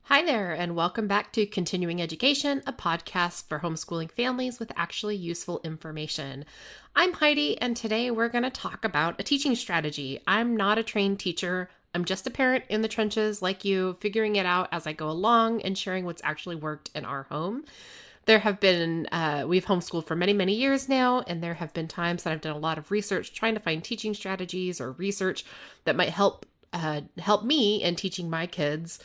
Hi there, and welcome back to Continuing Education, a podcast for homeschooling families with actually useful information. I'm Heidi, and today we're going to talk about a teaching strategy. I'm not a trained teacher. I'm just a parent in the trenches like you, figuring it out as I go along and sharing what's actually worked in our home. We've homeschooled for many, many years now, and there have been times that I've done a lot of research trying to find teaching strategies or research that might help me in teaching my kids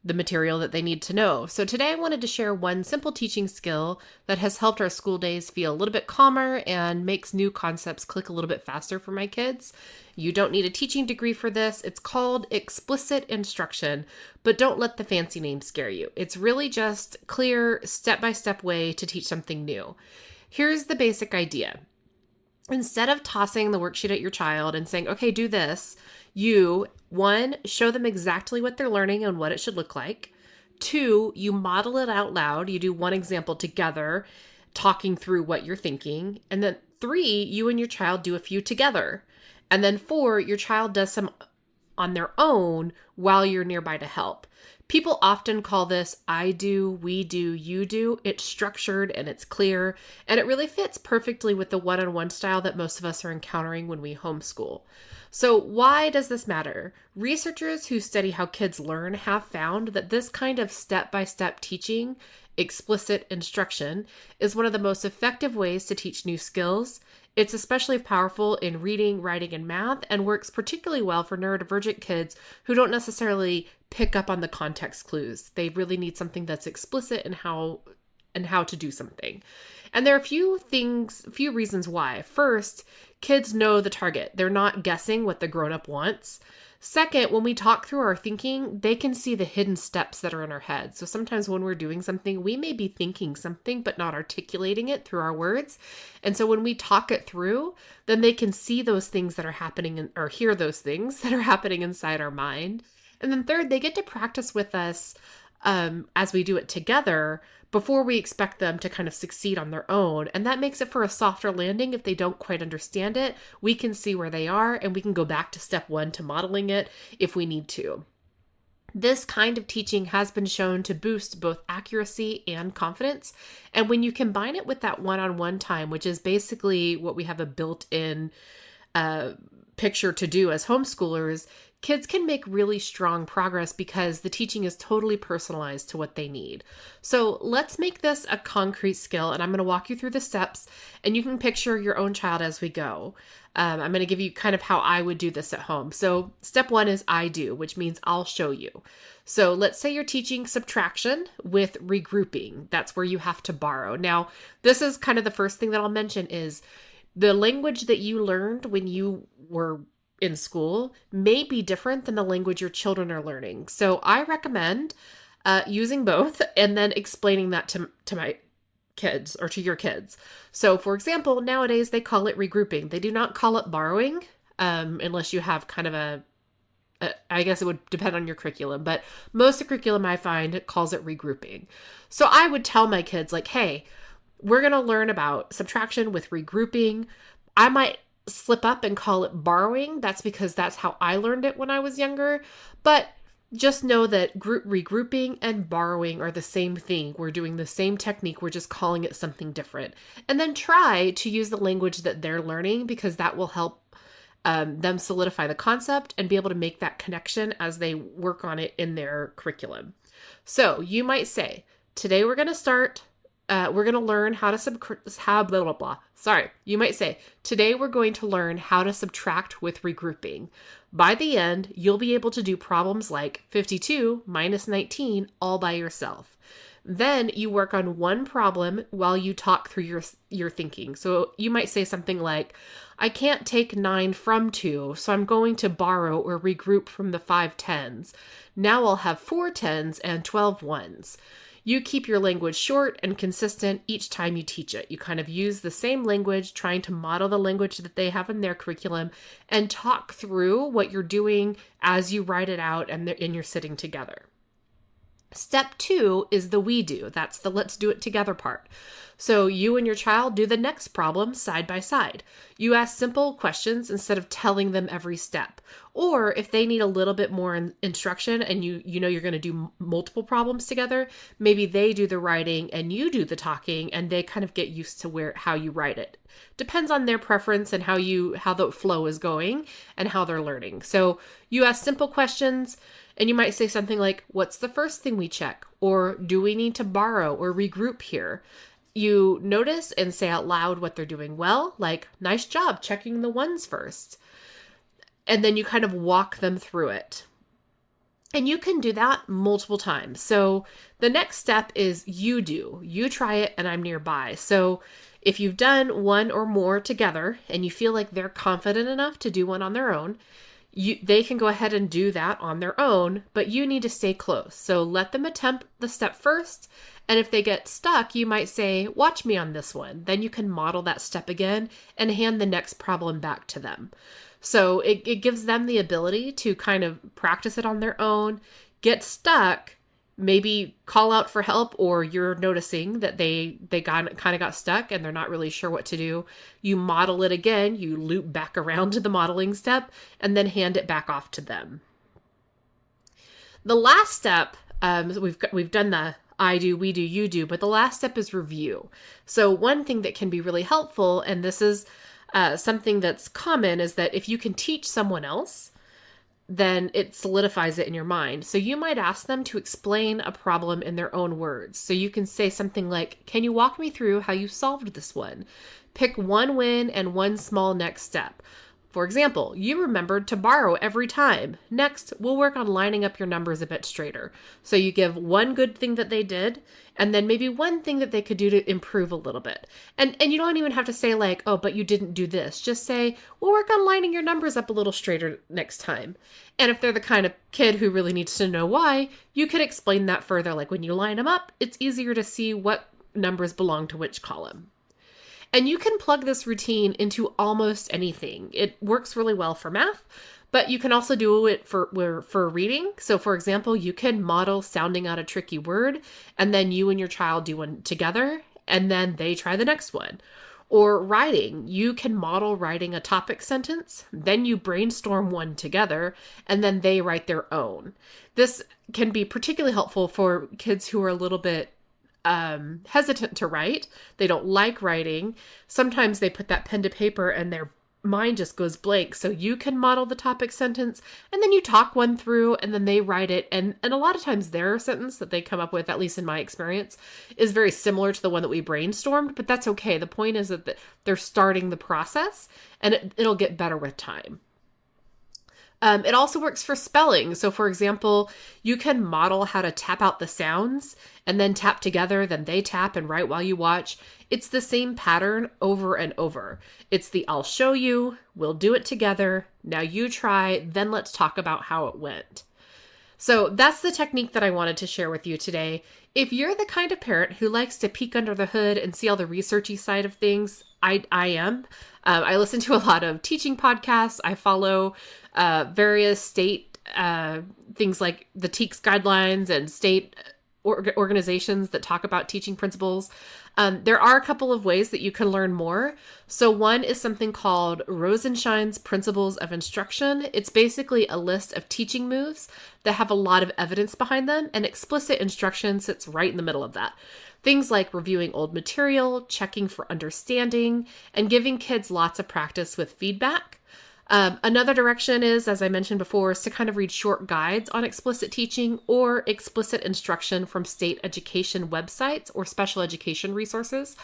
the material that they need to know. So today I wanted to share one simple teaching skill that has helped our school days feel a little bit calmer and makes new concepts click a little bit faster for my kids. You don't need a teaching degree for this. It's called explicit instruction, but don't let the fancy name scare you. It's really just clear, step-by-step way to teach something new. Here's the basic idea. Instead of tossing the worksheet at your child and saying, okay, do this, you, one, show them exactly what they're learning and what it should look like. Two, you model it out loud. You do one example together, talking through what you're thinking. And then three, you and your child do a few together. And then four, your child does some on their own while you're nearby to help. People often call this I do, we do, you do. It's structured and it's clear, and it really fits perfectly with the one-on-one style that most of us are encountering when we homeschool. So why does this matter? Researchers who study how kids learn have found that this kind of step-by-step teaching, explicit instruction, is one of the most effective ways to teach new skills. It's especially powerful in reading, writing, and math, and works particularly well for neurodivergent kids who don't necessarily pick up on the context clues. They really need something that's explicit in how to do something. And there are a few reasons why. First, kids know the target. They're not guessing what the grown-up wants. Second, when we talk through our thinking, they can see the hidden steps that are in our head. So sometimes when we're doing something, we may be thinking something, but not articulating it through our words. And so when we talk it through, then they can see those things that are happening or hear those things that are happening inside our mind. And then third, they get to practice with us as we do it together before we expect them to kind of succeed on their own. And that makes it for a softer landing. If they don't quite understand it, we can see where they are and we can go back to step one to modeling it if we need to. This kind of teaching has been shown to boost both accuracy and confidence. And when you combine it with that one-on-one time, which is basically what we have a built-in picture to do as homeschoolers, kids can make really strong progress because the teaching is totally personalized to what they need. So let's make this a concrete skill, and I'm going to walk you through the steps, and you can picture your own child as we go. I'm going to give you kind of how I would do this at home. So step one is I do, which means I'll show you. So let's say you're teaching subtraction with regrouping. That's where you have to borrow. Now, this is kind of the first thing that I'll mention is the language that you learned when you were in school may be different than the language your children are learning. So I recommend using both and then explaining that to my kids or to your kids. So for example, nowadays they call it regrouping. They do not call it borrowing unless you have kind of I guess it would depend on your curriculum, but most of the curriculum I find calls it regrouping. So I would tell my kids like, hey, we're going to learn about subtraction with regrouping. I might slip up and call it borrowing. That's because that's how I learned it when I was younger. But just know that regrouping and borrowing are the same thing. We're doing the same technique. We're just calling it something different. And then try to use the language that they're learning because that will help them solidify the concept and be able to make that connection as they work on it in their curriculum. So you might say, today we're going to learn how to blah, blah, blah. Sorry. You might say, today we're going to learn how to subtract with regrouping. By the end, you'll be able to do problems like 52 minus 19 all by yourself. Then you work on one problem while you talk through your thinking. So you might say something like, I can't take 9 from 2, so I'm going to borrow or regroup from the 5 tens. Now I'll have 4 tens and 12 ones. You keep your language short and consistent each time you teach it. You kind of use the same language, trying to model the language that they have in their curriculum and talk through what you're doing as you write it out and you're sitting together. Step 2 is the we do. That's the let's do it together part. So you and your child do the next problem side by side. You ask simple questions instead of telling them every step. Or if they need a little bit more instruction and you know you're going to do multiple problems together, maybe they do the writing and you do the talking, and they kind of get used to how you write it. Depends on their preference and how the flow is going and how they're learning. So you ask simple questions, and you might say something like, what's the first thing we check? Or do we need to borrow or regroup here? You notice and say out loud what they're doing well, like, nice job checking the ones first. And then you kind of walk them through it. And you can do that multiple times. So the next step is you try it and I'm nearby. So if you've done one or more together and you feel like they're confident enough to do one on their own, they can go ahead and do that on their own, but you need to stay close. So let them attempt the step first. And if they get stuck, you might say, watch me on this one. Then you can model that step again and hand the next problem back to them. So it gives them the ability to kind of practice it on their own, get stuck, maybe call out for help, or you're noticing that they kind of got stuck and they're not really sure what to do. You model it again, you loop back around to the modeling step, and then hand it back off to them. The last step, we've done the I do, we do, you do, but the last step is review. So one thing that can be really helpful, and this is something that's common, is that if you can teach someone else, then it solidifies it in your mind. So you might ask them to explain a problem in their own words. So you can say something like, can you walk me through how you solved this one? Pick one win and one small next step. For example, you remembered to borrow every time. Next, we'll work on lining up your numbers a bit straighter. So you give one good thing that they did, and then maybe one thing that they could do to improve a little bit. And you don't even have to say like, oh, but you didn't do this. Just say, we'll work on lining your numbers up a little straighter next time. And if they're the kind of kid who really needs to know why, you could explain that further. Like when you line them up, it's easier to see what numbers belong to which column. And you can plug this routine into almost anything. It works really well for math, but you can also do it for reading. So for example, you can model sounding out a tricky word, and then you and your child do one together, and then they try the next one. Or writing, you can model writing a topic sentence, then you brainstorm one together, and then they write their own. This can be particularly helpful for kids who are a little bit hesitant to write. They don't like writing. Sometimes they put that pen to paper and their mind just goes blank. So you can model the topic sentence, and then you talk one through, and then they write it. And a lot of times their sentence that they come up with, at least in my experience, is very similar to the one that we brainstormed, but that's okay. The point is that they're starting the process, and it'll get better with time. It also works for spelling. So for example, you can model how to tap out the sounds and then tap together, then they tap and write while you watch. It's the same pattern over and over. It's the I'll show you, we'll do it together, now you try, then let's talk about how it went. So that's the technique that I wanted to share with you today. If you're the kind of parent who likes to peek under the hood and see all the researchy side of things, I am. I listen to a lot of teaching podcasts. I follow various state things like the TEKS guidelines and state organizations that talk about teaching principles. There are a couple of ways that you can learn more. So one is something called Rosenshine's Principles of Instruction. It's basically a list of teaching moves that have a lot of evidence behind them, and explicit instruction sits right in the middle of that. Things like reviewing old material, checking for understanding, and giving kids lots of practice with feedback. Another direction is, as I mentioned before, is to kind of read short guides on explicit teaching or explicit instruction from state education websites or special education resources.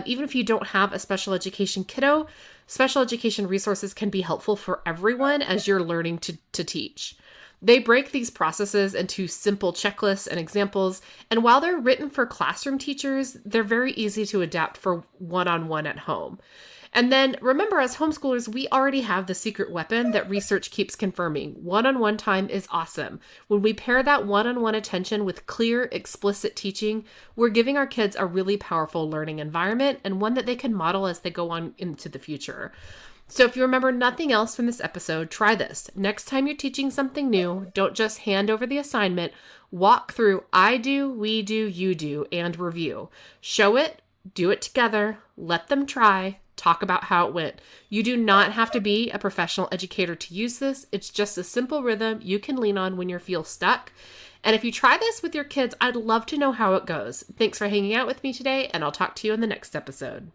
Even if you don't have a special education kiddo, special education resources can be helpful for everyone as you're learning to teach. They break these processes into simple checklists and examples, and while they're written for classroom teachers, they're very easy to adapt for one-on-one at home. And then remember, as homeschoolers, we already have the secret weapon that research keeps confirming. One-on-one time is awesome. When we pair that one-on-one attention with clear, explicit teaching, we're giving our kids a really powerful learning environment, and one that they can model as they go on into the future. So if you remember nothing else from this episode, try this. Next time you're teaching something new, don't just hand over the assignment. Walk through I do, we do, you do, and review. Show it, Do it together. Let them try. Talk about how it went. You do not have to be a professional educator to use this. It's just a simple rhythm you can lean on when you feel stuck. And if you try this with your kids, I'd love to know how it goes. Thanks for hanging out with me today, and I'll talk to you in the next episode.